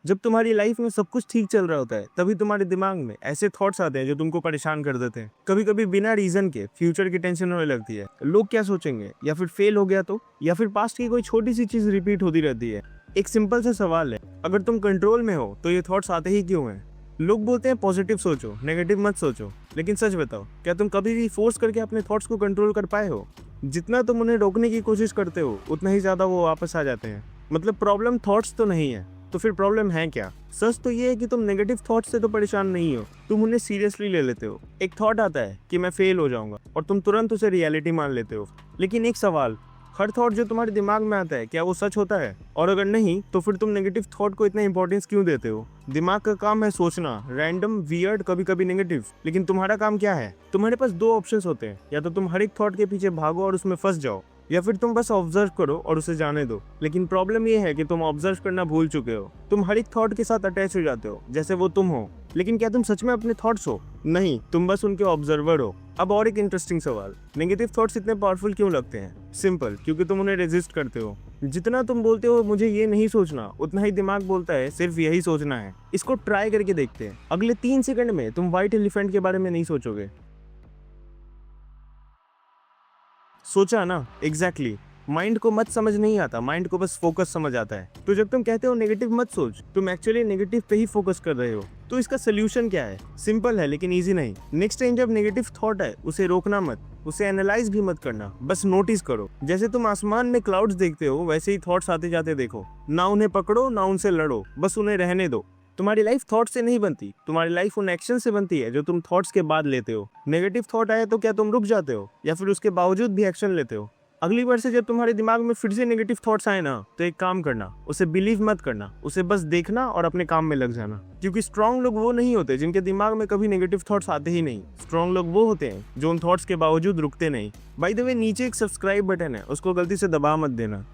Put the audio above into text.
जब तुम्हारी लाइफ में सब कुछ ठीक चल रहा होता है तभी तुम्हारे दिमाग में ऐसे थॉट्स आते हैं जो तुमको परेशान कर देते हैं। कभी कभी बिना रीजन के फ्यूचर की टेंशन होने लगती है, लोग क्या सोचेंगे, या फिर फेल हो गया तो, या फिर पास्ट की कोई छोटी सी चीज रिपीट होती रहती है। एक सिंपल सा सवाल है, अगर तुम कंट्रोल में हो तो ये थॉट्स आते ही क्यों हैं? लोग बोलते हैं पॉजिटिव सोचो, नेगेटिव मत सोचो, लेकिन सच बताओ, क्या तुम कभी भी फोर्स करके अपने थॉट्स को कंट्रोल कर पाए हो? जितना तुम उन्हें रोकने की कोशिश करते हो उतना ही ज्यादा वो वापस आ जाते हैं। मतलब प्रॉब्लम थॉट्स तो नहीं है, तो फिर प्रॉब्लम है क्या? सच तो ये है कि तुम नेगेटिव थॉट्स से तो परेशान नहीं हो, तुम उन्हें सीरियसली ले लेते हो। एक थॉट आता है कि मैं फेल हो जाऊंगा और तुम तुरंत उसे रियलिटी मान लेते हो। लेकिन एक सवाल, हर थॉट जो तुम्हारे दिमाग में आता है क्या वो सच होता है? और अगर नहीं तो फिर तुम नेगेटिव थॉट को इतना इंपॉर्टेंस क्यों देते हो? दिमाग का काम है सोचना, रैंडम, वियर्ड, कभी कभी नेगेटिव। लेकिन तुम्हारा काम क्या है? तुम्हारे पास दो ऑप्शंस होते हैं, या तो तुम हर एक थॉट के पीछे भागो और उसमें फंस जाओ, या फिर तुम बस ऑब्जर्व करो और उसे जाने दो। लेकिन प्रॉब्लम ये है कि तुम ऑब्जर्व करना भूल चुके हो। तुम हर एक थॉट के साथ अटैच हो जाते हो जैसे वो तुम हो। लेकिन क्या तुम सच में अपने थॉट्स हो? नहीं, तुम बस उनके ऑब्जर्वर हो। अब और एक इंटरेस्टिंग सवाल, नेगेटिव थॉट्स इतने पावरफुल क्यों लगते हैं? सिंपल, क्योंकि तुम उन्हें रेजिस्ट करते हो। जितना तुम बोलते हो मुझे ये नहीं सोचना, उतना ही दिमाग बोलता है सिर्फ यही सोचना है। इसको ट्राई करके देखते हैं। अगले 3 सेकंड में तुम व्हाइट एलिफेंट के बारे में नहीं सोचोगे। सोचा ना? एग्जैक्टली। माइंड को मत समझ नहीं आता, माइंड को बस फोकस समझ आता है। तो जब तुम कहते हो नेगेटिव मत सोच, तुम एक्चुअली नेगेटिव पे ही फोकस कर रहे हो। तो इसका सोल्यूशन क्या है? सिंपल है लेकिन इजी नहीं। नेक्स्ट टाइम जब नेगेटिव थॉट है उसे रोकना मत, उसे एनालाइज भी मत करना, बस नोटिस करो। जैसे तुम आसमान में क्लाउड्स देखते हो वैसे ही थॉट्स आते जाते देखो। ना उन्हें पकड़ो ना उनसे लड़ो, बस उन्हें रहने दो। तुम्हारी लाइफ थॉट से नहीं बनती, तुम्हारी लाइफ उन एक्शन से बनती है जो तुम थॉट्स के बाद लेते हो। नेगेटिव थॉट आए तो क्या तुम रुक जाते हो, या फिर उसके बावजूद भी एक्शन लेते हो? अगली बार से जब तुम्हारे दिमाग में फिर से नेगेटिव थॉट्स आए ना, तो एक काम करना, उसे बिलीव मत करना, उसे बस देखना और अपने काम में लग जाना। क्योंकि स्ट्रांग लोग वो नहीं होते जिनके दिमाग में कभी नेगेटिव थॉट्स आते ही नहीं। स्ट्रांग लोग वो होते हैं जो उन थॉट्स के बावजूद रुकते नहीं। बाय द वे, नीचे एक सब्सक्राइब बटन है, उसको गलती से दबा मत देना।